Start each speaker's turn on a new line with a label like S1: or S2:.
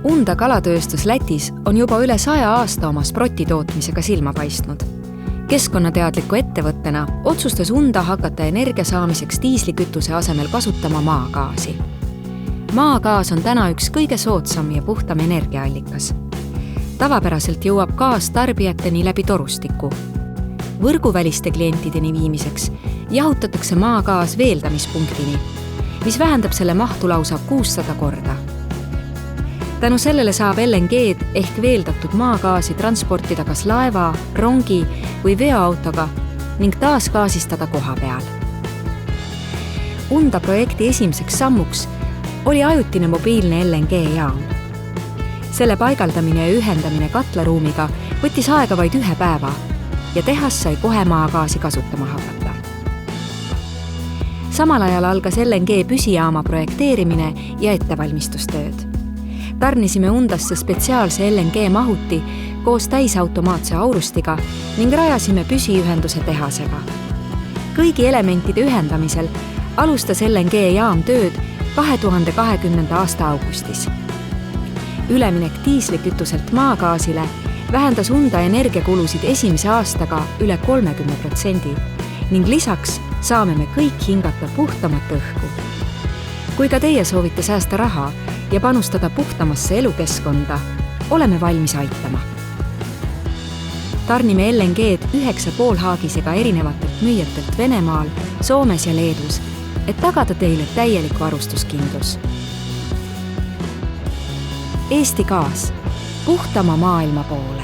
S1: Unda kalatööstus Lätis on juba üle 100 aasta oma sproti tootmisega silma paistnud. Keskkonnateadliku ettevõttena otsustas Unda hakata energia saamiseks diislikütuse asemel kasutama maagaasi. Maagaas on täna üks kõige soodsam ja puhtam energiaallikas. Tavapäraselt jõuab gaas tarbijateni läbi torustiku. Võrguväliste klientideni viimiseks jahutatakse maagaas veeldamispunktini, mis vähendab selle mahtu lausa 600 korda. Tänu sellele saab LNG-d ehk veeldatud maagaasi transportida kas laeva, rongi või veoautoga ning taasgaasistada koha peal. Unda projekti esimeseks sammuks oli ajutine mobiilne LNG-jaam. Selle paigaldamine ja ühendamine katlaruumiga võttis aega vaid 1 päeva ja tehas sai kohe maagaasi kasutama hakata. Samal ajal algas LNG püsijaama projekteerimine ja ettevalmistustööd. Tarnisime Undasse spetsiaalse LNG-mahuti koos täisautomaatse aurustiga ning rajasime püsiühenduse tehasega. Kõigi elementide ühendamisel alustas LNG-jaam tööd 2020. aasta augustis. Üleminek diislikütuselt maagaasile vähendas Unda energiakulusid esimese aastaga üle 30% ning lisaks saame me kõik hingata puhtamat õhku. Kui ka teie soovite säästa raha ja panustada puhtamasse elukeskkonda, oleme valmis aitama. Tarnime LNG-d 9,5 haagisega erinevatelt müüjatelt Venemaal, Soomes ja Leedus, et tagada teile täielik varustuskindlus. Eesti Gaas, puhtama maailma poole.